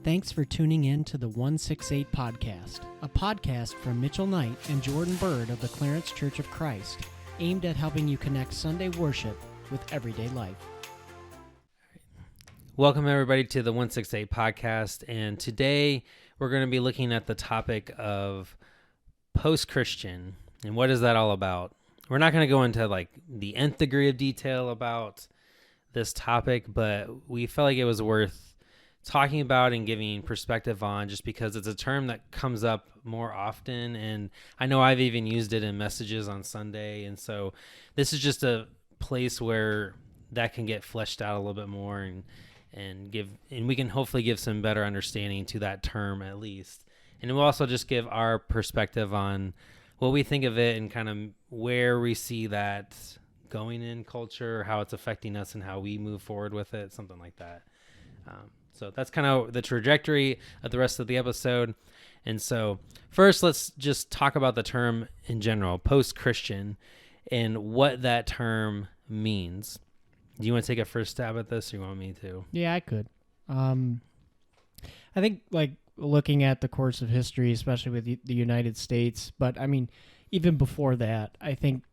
Thanks for tuning in to the 168 Podcast, a podcast from Mitchell Knight and Jordan Byrd of the Clarence Church of Christ, aimed at helping you connect Sunday worship with everyday life. Welcome, everybody, to the 168 Podcast, and today we're going to be looking at the topic of post-Christian, and what is that all about? We're not going to go into like the nth degree of detail about this topic, but we felt like it was worth talking about and giving perspective on, just because it's a term that comes up more often, and I know I've even used it in messages on Sunday, and so this is just a place where that can get fleshed out a little bit more, and we can hopefully give some better understanding to that term at least, and we'll also just give our perspective on what we think of it and kind of where we see that going in culture, how it's affecting us, and how we move forward with it, something like that. So that's kind of the trajectory of the rest of the episode. And so first, let's just talk about the term in general, post-Christian, and what that term means. Do you want to take a first stab at this, or you want me to? Yeah, I could. I think, like, looking at the course of history, especially with the United States, but I mean, even before that, I think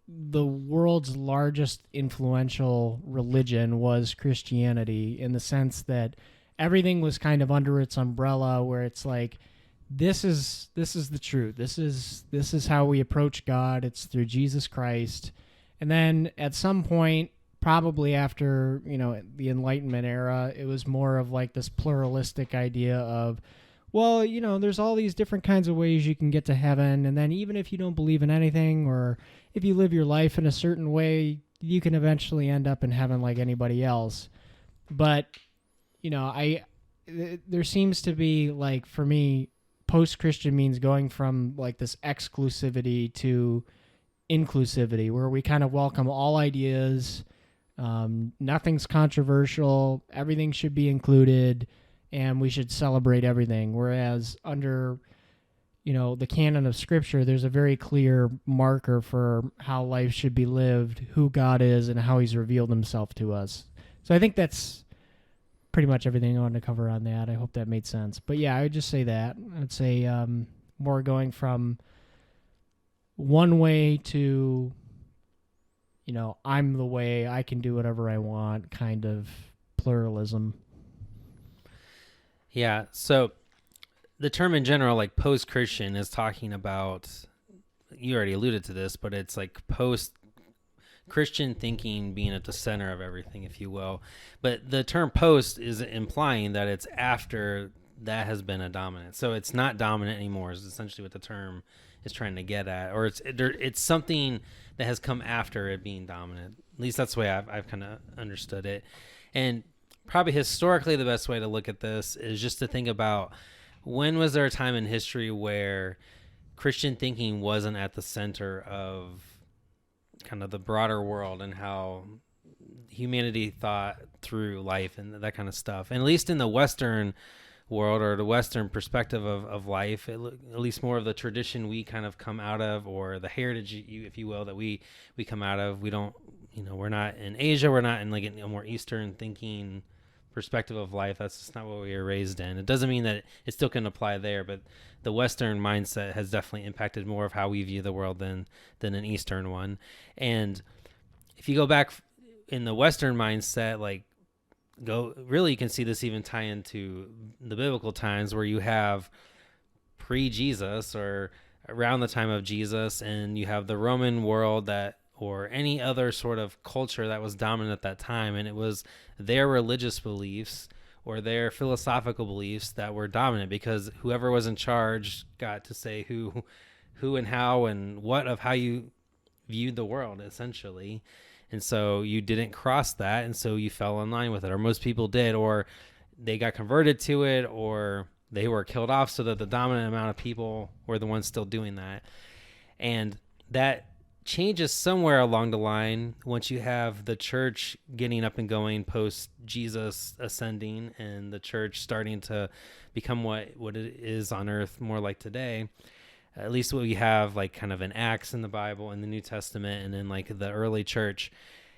the world's largest influential religion was Christianity, in the sense that everything was kind of under its umbrella, where it's like, this is the truth. This is how we approach God. It's through Jesus Christ. And then at some point, probably after, the Enlightenment era, it was more of like this pluralistic idea of, well, there's all these different kinds of ways you can get to heaven. And then even if you don't believe in anything, or if you live your life in a certain way, you can eventually end up in heaven like anybody else. But, there seems to be, like, for me, post-Christian means going from like this exclusivity to inclusivity, where we kind of welcome all ideas. Nothing's controversial. Everything should be included, and we should celebrate everything. Whereas under, the canon of Scripture, there's a very clear marker for how life should be lived, who God is, and how He's revealed Himself to us. So I think that's pretty much everything I wanted to cover on that. I hope that made sense. But yeah, I would just say that. I'd say more going from one way to, I'm the way, I can do whatever I want, kind of pluralism. Yeah, so the term in general, like post-Christian, is talking about, you already alluded to this, but it's like post-Christian thinking being at the center of everything, if you will. But the term post is implying that it's after that has been a dominant. So it's not dominant anymore is essentially what the term is trying to get at. Or it's something that has come after it being dominant. At least that's the way I've kind of understood it. And probably historically the best way to look at this is just to think about, when was there a time in history where Christian thinking wasn't at the center of kind of the broader world and how humanity thought through life and that kind of stuff? And at least in the Western world, or the Western perspective of life, at least more of the tradition we kind of come out of, or the heritage, if you will, that we come out of. We don't, we're not in Asia. We're not in like a more Eastern thinking perspective of life. That's just not what we were raised in. It doesn't mean that it still can apply there, but the Western mindset has definitely impacted more of how we view the world than an Eastern one. And if you go back in the Western mindset, you can see this even tie into the biblical times, where you have pre-Jesus or around the time of Jesus, and you have the Roman world or any other sort of culture that was dominant at that time, and it was their religious beliefs or their philosophical beliefs that were dominant, because whoever was in charge got to say who and how and what of how you viewed the world, essentially. And so you didn't cross that, and so you fell in line with it, or most people did, or they got converted to it, or they were killed off so that the dominant amount of people were the ones still doing that. And that changes somewhere along the line once you have the church getting up and going post Jesus ascending, and the church starting to become what it is on earth more like today. At least what we have, like, kind of in Acts in the Bible, in the New Testament, and in like the early church.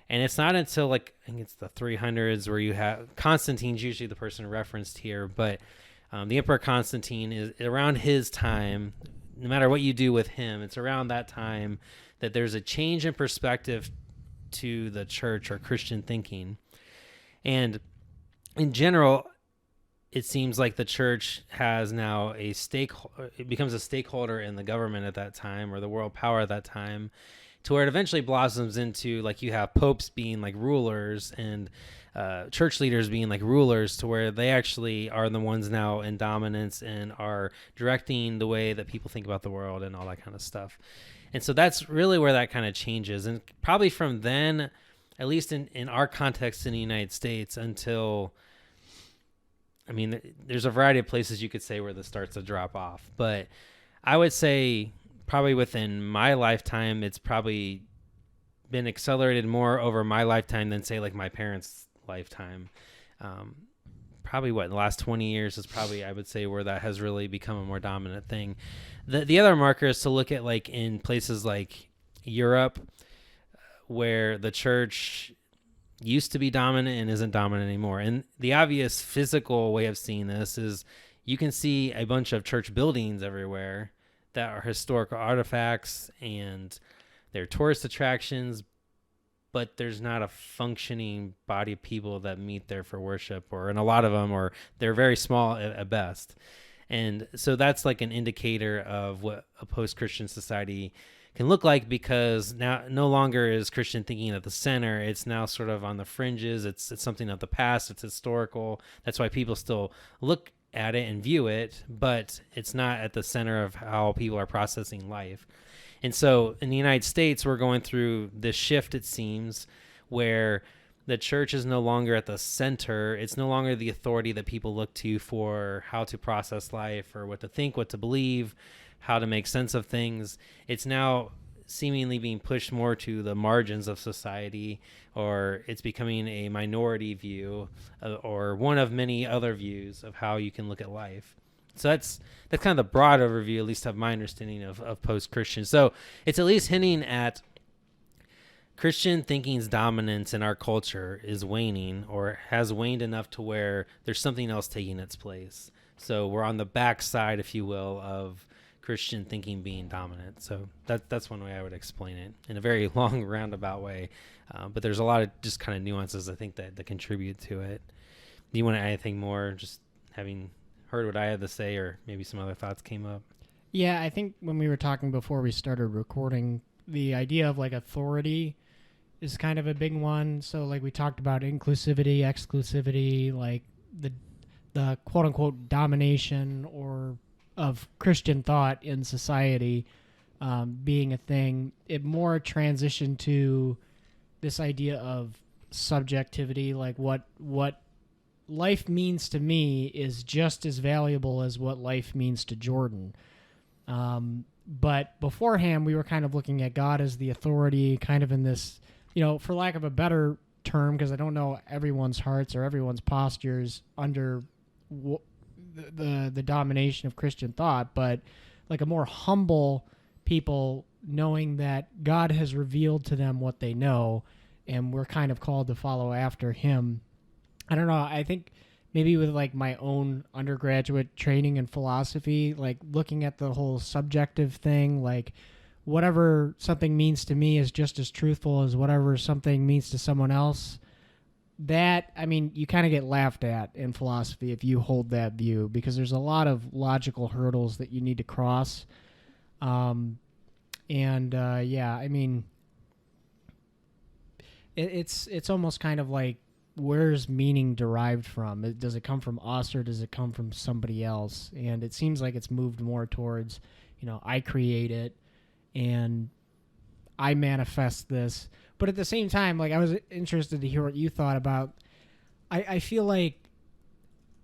And it's not until like I think it's the 300s where you have Constantine's usually the person referenced here, but the Emperor Constantine is around his time. No matter what you do with him, it's around that time that there's a change in perspective to the church or Christian thinking. And in general, it seems like the church has now it becomes a stakeholder in the government at that time, or the world power at that time, to where it eventually blossoms into like you have popes being like rulers and church leaders being like rulers, to where they actually are the ones now in dominance and are directing the way that people think about the world and all that kind of stuff. And so that's really where that kind of changes. And probably from then, at least in our context in the United States, until, I mean, there's a variety of places you could say where this starts to drop off. But I would say probably within my lifetime, it's probably been accelerated more over my lifetime than, say, like my parents' lifetime. Probably the last 20 years is probably, I would say, where that has really become a more dominant thing. The other marker is to look at like in places like Europe, where the church used to be dominant and isn't dominant anymore. And the obvious physical way of seeing this is you can see a bunch of church buildings everywhere that are historical artifacts and they're tourist attractions, but there's not a functioning body of people that meet there for worship, and a lot of them, or they're very small at best. And so that's like an indicator of what a post-Christian society can look like, because now no longer is Christian thinking at the center. It's now sort of on the fringes. It's something of the past. It's historical. That's why people still look at it and view it, but it's not at the center of how people are processing life. And so in the United States, we're going through this shift, it seems, where the church is no longer at the center. It's no longer the authority that people look to for how to process life or what to think, what to believe, how to make sense of things. It's now seemingly being pushed more to the margins of society, or it's becoming a minority view, or one of many other views of how you can look at life. So that's kind of the broad overview, at least of my understanding of post-Christian. So it's at least hinting at Christian thinking's dominance in our culture is waning, or has waned enough to where there's something else taking its place. So we're on the backside, if you will, of Christian thinking being dominant. So that's one way I would explain it, in a very long roundabout way. But there's a lot of just kind of nuances, I think, that contribute to it. Do you want to add anything more, just having heard what I had to say, or maybe some other thoughts came up? Yeah, I think when we were talking before we started recording, the idea of like authority is kind of a big one. So like we talked about inclusivity, exclusivity, like the quote unquote domination or of Christian thought in society being a thing. It more transitioned to this idea of subjectivity, like what life means to me is just as valuable as what life means to Jordan. But beforehand, we were kind of looking at God as the authority, kind of in this, for lack of a better term, because I don't know everyone's hearts or everyone's postures under the domination of Christian thought, but like a more humble people knowing that God has revealed to them what they know, and we're kind of called to follow after him. I don't know. I think maybe with like my own undergraduate training in philosophy, like looking at the whole subjective thing, like whatever something means to me is just as truthful as whatever something means to someone else. That, I mean, you kind of get laughed at in philosophy if you hold that view, because there's a lot of logical hurdles that you need to cross. Yeah, I mean, it's almost kind of like, where's meaning derived from? Does it come from us, or does it come from somebody else? And it seems like it's moved more towards, I create it and I manifest this. But at the same time, like, I was interested to hear what you thought about. I feel like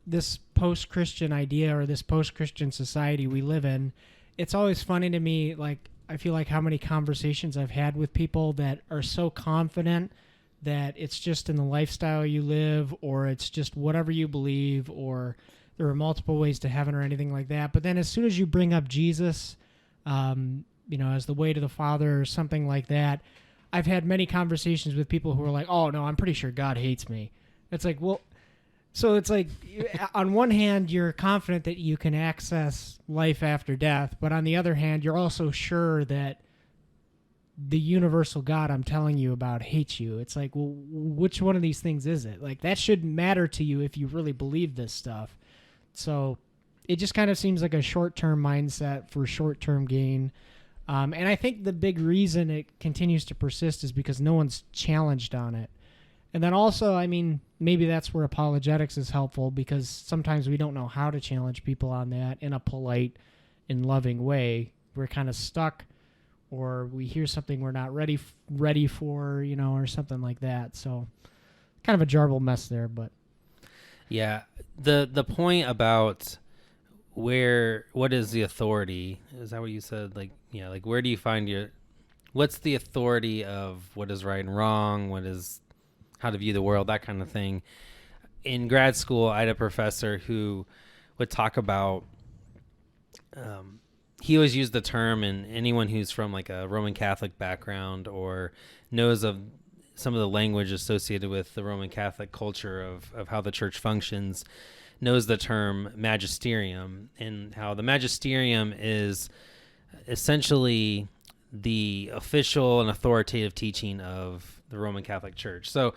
this post-Christian idea, or this post-Christian society we live in, it's always funny to me. Like, I feel like how many conversations I've had with people that are so confident that it's just in the lifestyle you live, or it's just whatever you believe, or there are multiple ways to heaven or anything like that. But then as soon as you bring up Jesus, as the way to the Father or something like that, I've had many conversations with people who are like, oh, no, I'm pretty sure God hates me. It's like, well, so it's like, on one hand, you're confident that you can access life after death, but on the other hand, you're also sure that the universal God I'm telling you about hates you. It's like, well, which one of these things is it? Like, that shouldn't matter to you if you really believe this stuff. So it just kind of seems like a short-term mindset for short-term gain. And I think the big reason it continues to persist is because no one's challenged on it. And then also, I mean, maybe that's where apologetics is helpful, because sometimes we don't know how to challenge people on that in a polite and loving way. We're kind of stuck, or we hear something we're not ready for, you know, or something like that. So kind of a jarbled mess there, but Yeah, the point about what is the authority? Is that what you said? Like, yeah, like where do you find what's the authority of what is right and wrong? What is how to view the world? That kind of thing. In grad school, I had a professor who would talk about. He always used the term, and anyone who's from like a Roman Catholic background or knows of some of the language associated with the Roman Catholic culture of how the church functions knows the term magisterium, and how the magisterium is essentially the official and authoritative teaching of the Roman Catholic Church. So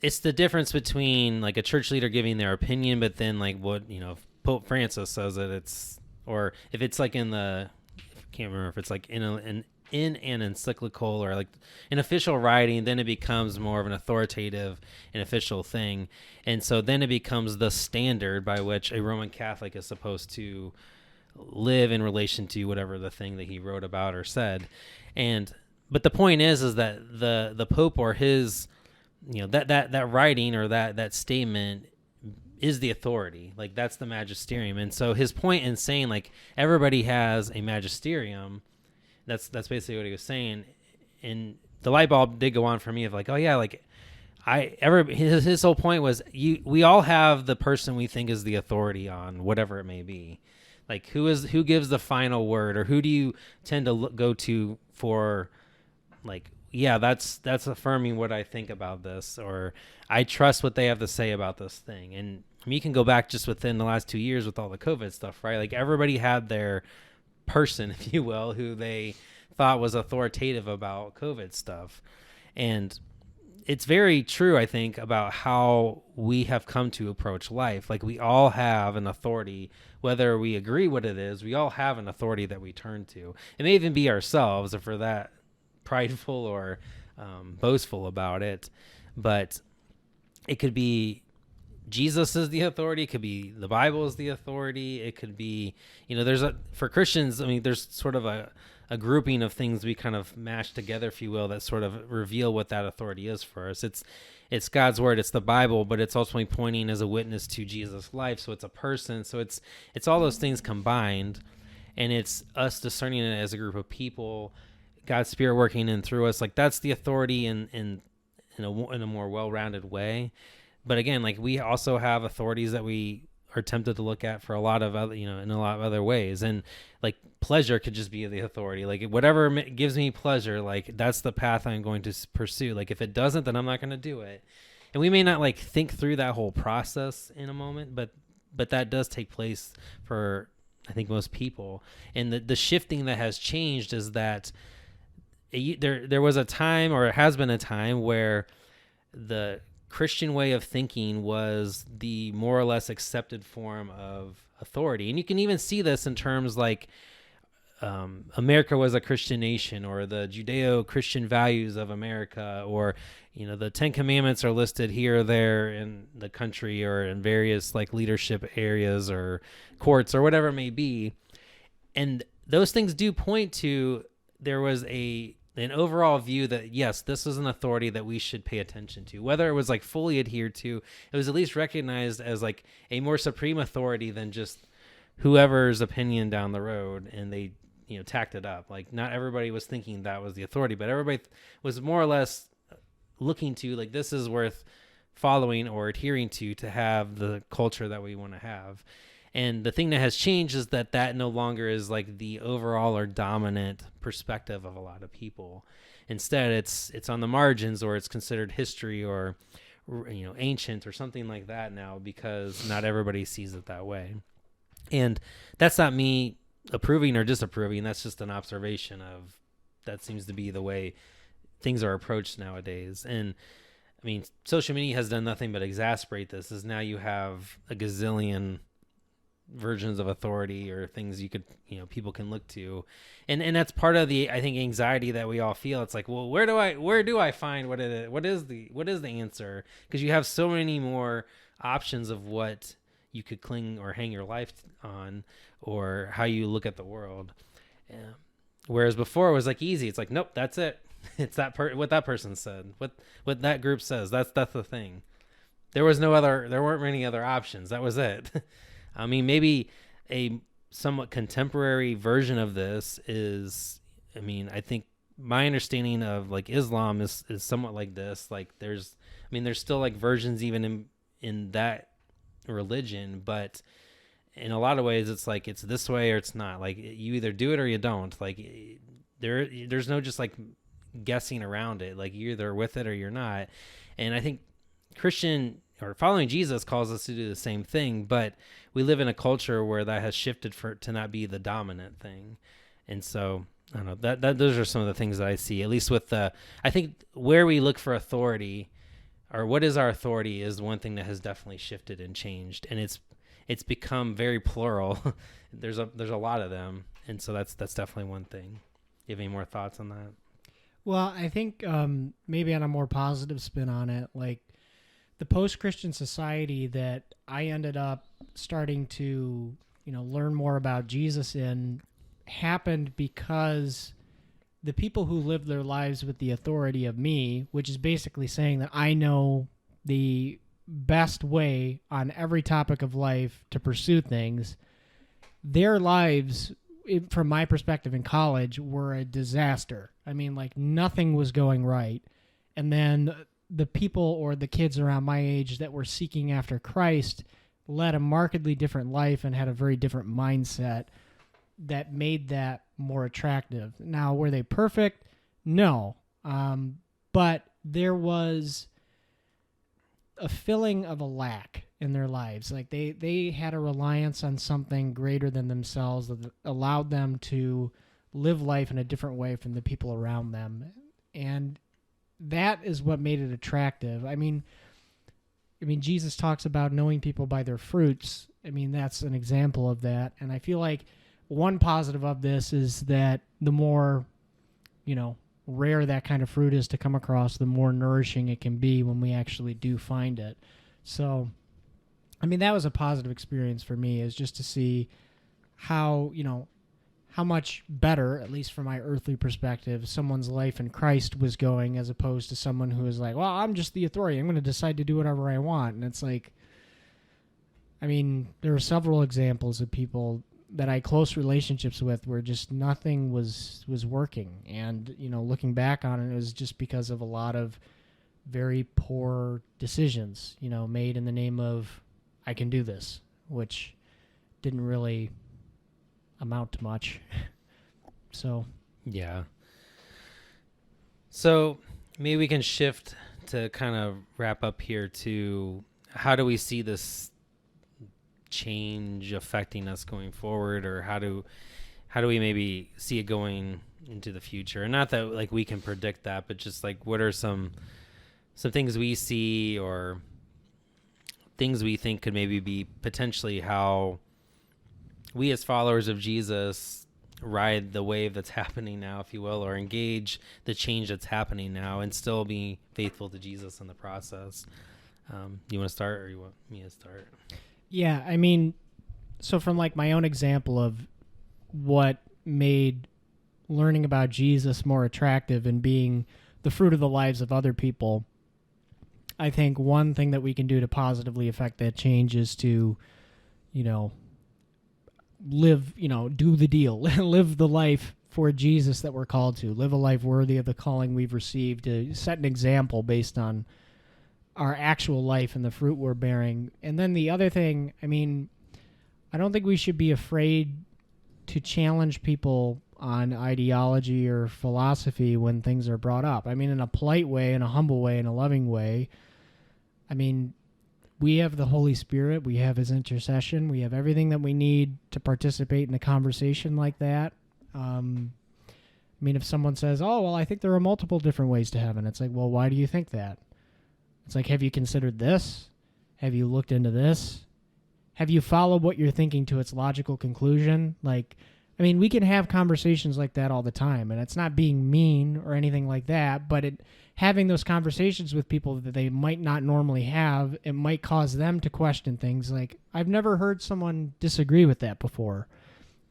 it's the difference between like a church leader giving their opinion, but then like what, you know, if Pope Francis says that it's, or if it's like in the, I can't remember if it's like in an encyclical or like an official writing, then it becomes more of an authoritative and official thing. And so then it becomes the standard by which a Roman Catholic is supposed to live in relation to whatever the thing that he wrote about or said. But the point is that the Pope or his, you know, that writing or that statement is the authority. Like that's the magisterium. And so his point in saying like everybody has a magisterium, that's basically what he was saying. And the light bulb did go on for me of like, oh yeah, like his whole point was we all have the person we think is the authority on whatever it may be. Like who gives the final word, or who do you tend to go to for like, yeah, that's affirming what I think about this, or I trust what they have to say about this thing. And you can go back just within the last 2 years with all the COVID stuff, right? Like everybody had their person, if you will, who they thought was authoritative about COVID stuff. And it's very true, I think, about how we have come to approach life. Like we all have an authority, whether we agree what it is, we all have an authority that we turn to. It may even be ourselves if we're that prideful or boastful about it. But it could be Jesus is the authority. It could be the Bible is the authority. It could be, you know, for Christians, I mean, there's sort of a grouping of things we kind of mash together, if you will, that sort of reveal what that authority is for us. It's God's word, it's the Bible, but it's ultimately pointing as a witness to Jesus' life. So it's a person. So it's all those things combined, and it's us discerning it as a group of people, God's Spirit working in through us. Like that's the authority in a more well-rounded way. But again, like we also have authorities that we are tempted to look at for a lot of other, you know, in a lot of other ways. And like pleasure could just be the authority. Like whatever gives me pleasure, like that's the path I'm going to pursue. Like if it doesn't, then I'm not going to do it. And we may not like think through that whole process in a moment, but that does take place for, I think, most people. And the shifting that has changed is that there was a time, or it has been a time, where the Christian way of thinking was the more or less accepted form of authority. And you can even see this in terms like America was a Christian nation, or the Judeo-Christian values of America, or, you know, the 10 Commandments are listed here or there in the country, or in various like leadership areas or courts or whatever it may be. And those things do point to there was an overall view that, yes, this is an authority that we should pay attention to. Whether it was like fully adhered to, it was at least recognized as like a more supreme authority than just whoever's opinion down the road, and they, you know, tacked it up. Like not everybody was thinking that was the authority, but everybody was more or less looking to like, this is worth following or adhering to have the culture that we want to have. And the thing that has changed is that no longer is like the overall or dominant perspective of a lot of people. Instead, it's on the margins, or it's considered history, or ancient or something like that now, because not everybody sees it that way. And that's not me approving or disapproving. That's just an observation of that seems to be the way things are approached nowadays. And I mean, social media has done nothing but exacerbate this. Is now you have a gazillion versions of authority or things you could, people can look to. And that's part of the, I think, anxiety that we all feel. It's like, well, where do I find what is the answer? Because you have so many more options of what you could cling or hang your life on, or how you look at the world. Whereas before it was like easy. It's like, nope, that's it. It's what that person said, what that group says. That's the thing. There weren't many other options. That was it. I mean, maybe a somewhat contemporary version of this is, I think my understanding of like Islam is somewhat like this. Like there's still like versions even in that religion, but in a lot of ways it's like it's this way or it's not. Like you either do it or you don't. Like there's no just like guessing around it. Like you're either with it or you're not. And I think Christian or following Jesus calls us to do the same thing, but we live in a culture where that has shifted to not be the dominant thing. And so I don't know, that those are some of the things that I see, at least with I think where we look for authority, or what is our authority, is one thing that has definitely shifted and changed. And it's become very plural. There's a lot of them. And so that's definitely one thing. You have any more thoughts on that? Well, I think maybe on a more positive spin on it, like the post-Christian society that I ended up starting to, learn more about Jesus in happened because the people who live their lives with the authority of me, which is basically saying that I know the best way on every topic of life to pursue things, their lives, from my perspective in college, were a disaster. I mean, like nothing was going right. And then the people or the kids around my age that were seeking after Christ led a markedly different life and had a very different mindset that made that more attractive. Now, were they perfect? No. But there was a feeling of a lack in their lives. Like they had a reliance on something greater than themselves that allowed them to live life in a different way from the people around them. And that is what made it attractive. I mean, Jesus talks about knowing people by their fruits. I mean, that's an example of that. And I feel like one positive of this is that the more, rare that kind of fruit is to come across, the more nourishing it can be when we actually do find it. So, that was a positive experience for me, is just to see how much better, at least from my earthly perspective, someone's life in Christ was going, as opposed to someone who is like, well, I'm just the authority. I'm going to decide to do whatever I want. And it's like, there are several examples of people that I had close relationships with where just nothing was working. And, looking back on it, it was just because of a lot of very poor decisions, made in the name of, I can do this, which didn't really amount to much. So yeah. So maybe we can shift to kind of wrap up here to how do we see this change affecting us going forward, or how do we maybe see it going into the future? And not that like we can predict that, but just like what are some things we see or things we think could maybe be potentially how we as followers of Jesus ride the wave that's happening now, if you will, or engage the change that's happening now and still be faithful to Jesus in the process. You want to start, or you want me to start? Yeah, so from like my own example of what made learning about Jesus more attractive and being the fruit of the lives of other people, I think one thing that we can do to positively affect that change is to, live, do the deal, live the life for Jesus that we're called to, live a life worthy of the calling we've received, to set an example based on our actual life and the fruit we're bearing. And then the other thing, I don't think we should be afraid to challenge people on ideology or philosophy when things are brought up. I mean, in a polite way, in a humble way, in a loving way. I mean, we have the Holy Spirit. We have his intercession. We have everything that we need to participate in a conversation like that. I mean, if someone says, oh, well, I think there are multiple different ways to heaven. It's like, well, why do you think that? It's like, have you considered this? Have you looked into this? Have you followed what you're thinking to its logical conclusion? Like, I mean, we can have conversations like that all the time, and it's not being mean or anything like that, but having those conversations with people that they might not normally have, it might cause them to question things. Like, I've never heard someone disagree with that before,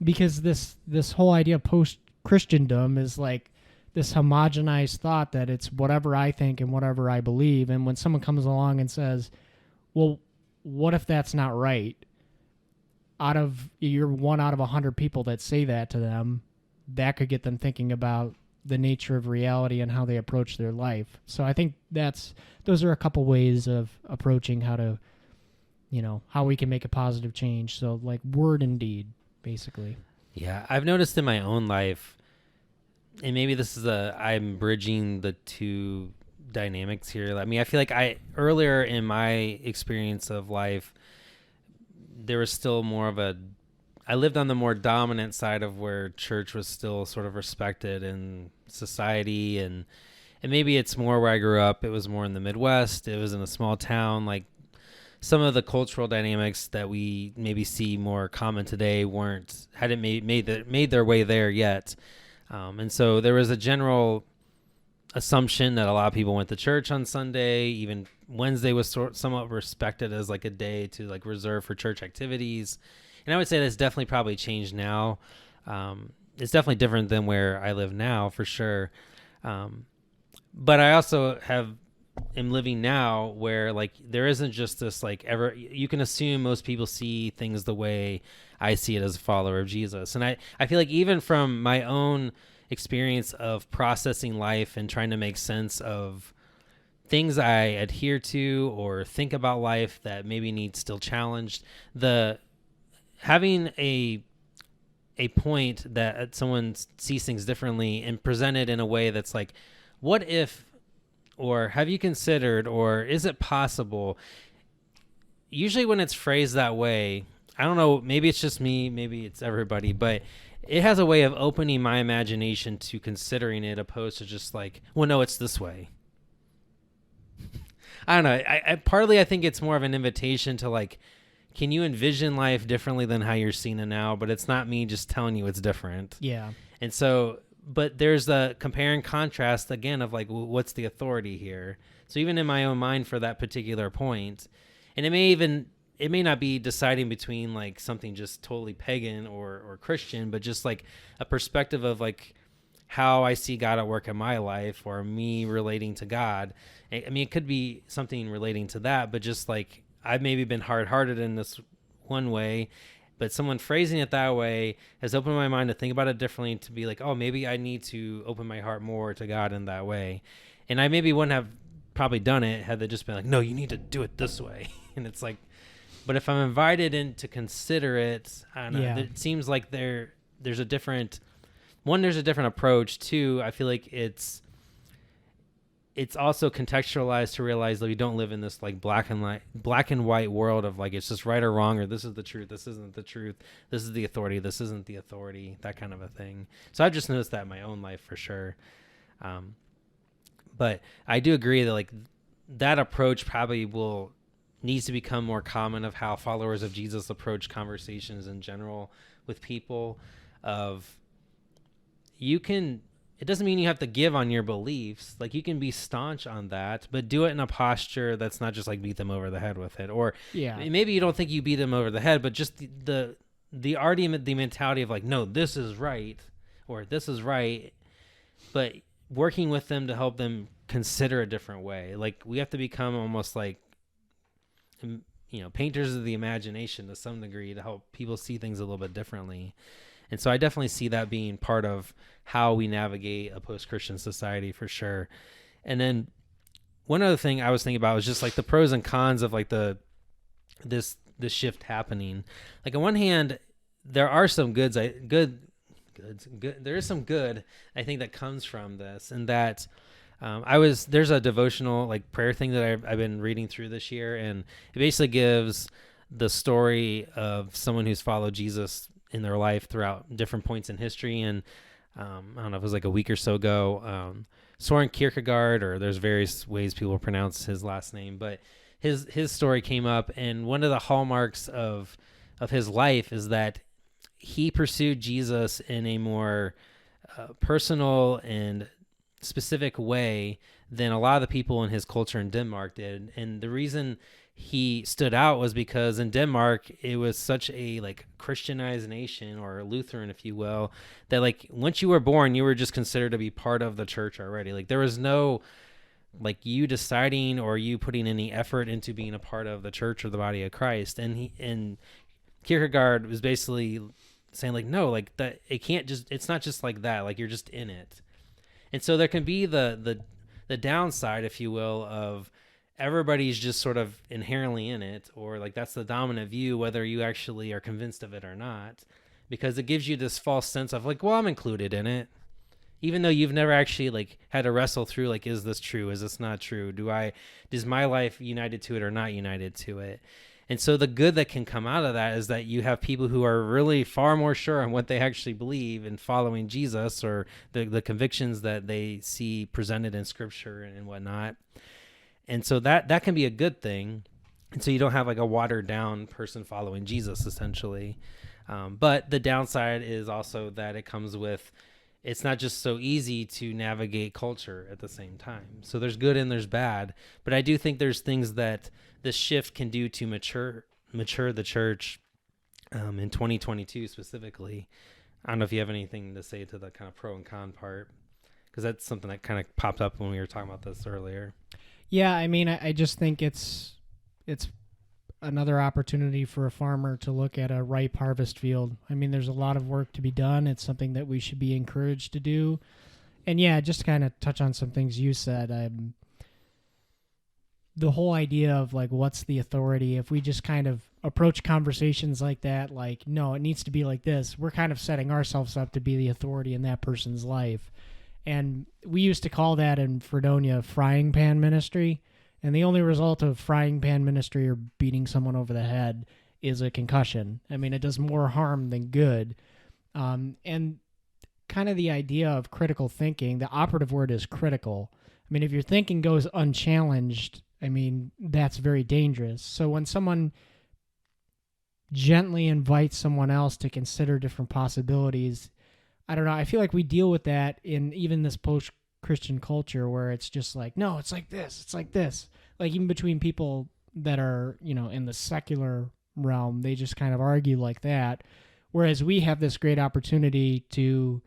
because this whole idea of post-Christendom is like this homogenized thought that it's whatever I think and whatever I believe, and when someone comes along and says, well, what if that's not right? You're 1 out of 100 people that say that to them, that could get them thinking about the nature of reality and how they approach their life. So I think those are a couple ways of approaching how we can make a positive change. So like word and deed, basically. Yeah, I've noticed in my own life, and maybe this is I'm bridging the two dynamics here. I mean, I feel like earlier in my experience of life, there was still more of I lived on the more dominant side of where church was still sort of respected in society, and maybe it's more where I grew up. It was more in the Midwest. It was in a small town. Like some of the cultural dynamics that we maybe see more common today hadn't made their way there yet. And so there was a general assumption that a lot of people went to church on Sunday. Even Wednesday was somewhat respected as like a day to like reserve for church activities. And I would say that's definitely probably changed now. It's definitely different than where I live now, for sure. But I also am living now where like there isn't just this like you can assume most people see things the way I see it as a follower of Jesus. And I feel like even from my own experience of processing life and trying to make sense of things I adhere to or think about life that maybe need still challenged, having a point that someone sees things differently and presented in a way that's like, what if, or have you considered, or is it possible? Usually when it's phrased that way, I don't know, maybe it's just me, maybe it's everybody, but it has a way of opening my imagination to considering it, opposed to just like, well, no, it's this way. I don't know. Partly I think it's more of an invitation to like, can you envision life differently than how you're seeing it now? But it's not me just telling you it's different. Yeah. And so, but there's the compare and contrast again of like, what's the authority here? So even in my own mind for that particular point, and it may not be deciding between like something just totally pagan or Christian, but just like a perspective of like how I see God at work in my life, or me relating to God. I mean, it could be something relating to that, but just like I've maybe been hard-hearted in this one way, but someone phrasing it that way has opened my mind to think about it differently, to be like, oh, maybe I need to open my heart more to God in that way. And I maybe wouldn't have probably done it had they just been like, no, you need to do it this way. And it's like, but if I'm invited in to consider it, I don't know, it seems like there's a different approach. Two, I feel like it's also contextualized to realize that we don't live in this like black and white world of like it's just right or wrong, or this is the truth, this isn't the truth, this is the authority, this isn't the authority, that kind of a thing. So I've just noticed that in my own life for sure. But I do agree that like that approach probably needs to become more common of how followers of Jesus approach conversations in general with people. It doesn't mean you have to give on your beliefs. Like you can be staunch on that, but do it in a posture that's not just like beat them over the head with it. Or maybe you don't think you beat them over the head, but just the argument, the mentality of like, no, this is right, or this is right, but working with them to help them consider a different way. Like we have to become almost like, painters of the imagination to some degree to help people see things a little bit differently. And so I definitely see that being part of how we navigate a post-Christian society for sure. And then one other thing I was thinking about was just like the pros and cons of like this shift happening. Like on one hand, there are some good good. There is some good, I think, that comes from this, and that there's a devotional like prayer thing that I've been reading through this year, and it basically gives the story of someone who's followed Jesus in their life throughout different points in history. And I don't know if it was like a week or so ago, Soren Kierkegaard, or there's various ways people pronounce his last name, but his story came up, and one of the hallmarks of his life is that he pursued Jesus in a more personal and specific way than a lot of the people in his culture in Denmark did. And the reason he stood out was because in Denmark, it was such a like Christianized nation, or Lutheran, if you will, that like once you were born, you were just considered to be part of the church already. Like there was no like you deciding or you putting any effort into being a part of the church or the body of Christ. And Kierkegaard was basically saying like, no, like that it's not just like that. Like you're just in it. And so there can be the downside, if you will, of everybody's just sort of inherently in it, or like that's the dominant view, whether you actually are convinced of it or not, because it gives you this false sense of like, well, I'm included in it, even though you've never actually like had to wrestle through like, is this true? Is this not true? Is my life united to it or not united to it? And so the good that can come out of that is that you have people who are really far more sure on what they actually believe in following Jesus, or the convictions that they see presented in Scripture and whatnot. And so that can be a good thing. And so you don't have like a watered down person following Jesus, essentially. But the downside is also that it comes with, it's not just so easy to navigate culture at the same time. So there's good and there's bad. But I do think there's things that this shift can do to mature the church in 2022 specifically. I don't know if you have anything to say to the kind of pro and con part, because that's something that kind of popped up when we were talking about this earlier. Yeah, I mean, I just think it's another opportunity for a farmer to look at a ripe harvest field. I mean, there's a lot of work to be done. It's something that we should be encouraged to do. And yeah, just to kind of touch on some things you said, the whole idea of like, what's the authority? If we just kind of approach conversations like that, like, no, it needs to be like this, we're kind of setting ourselves up to be the authority in that person's life. And we used to call that in Fredonia frying pan ministry. And the only result of frying pan ministry or beating someone over the head is a concussion. I mean, it does more harm than good. And kind of the idea of critical thinking, the operative word is critical. I mean, if your thinking goes unchallenged, I mean, that's very dangerous. So when someone gently invites someone else to consider different possibilities, I don't know, I feel like we deal with that in even this post-Christian culture where it's just like, no, it's like this, it's like this. Like even between people that are, you know, in the secular realm, they just kind of argue like that. Whereas we have this great opportunity to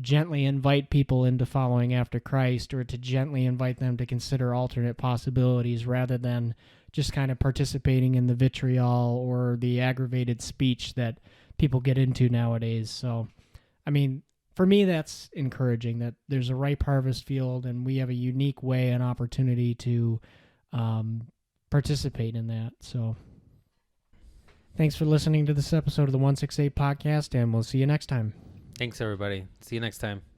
gently invite people into following after Christ, or to gently invite them to consider alternate possibilities rather than just kind of participating in the vitriol or the aggravated speech that people get into nowadays. So, I mean, for me, that's encouraging that there's a ripe harvest field and we have a unique way and opportunity to participate in that. So thanks for listening to this episode of the 168 podcast, and we'll see you next time. Thanks, everybody. See you next time.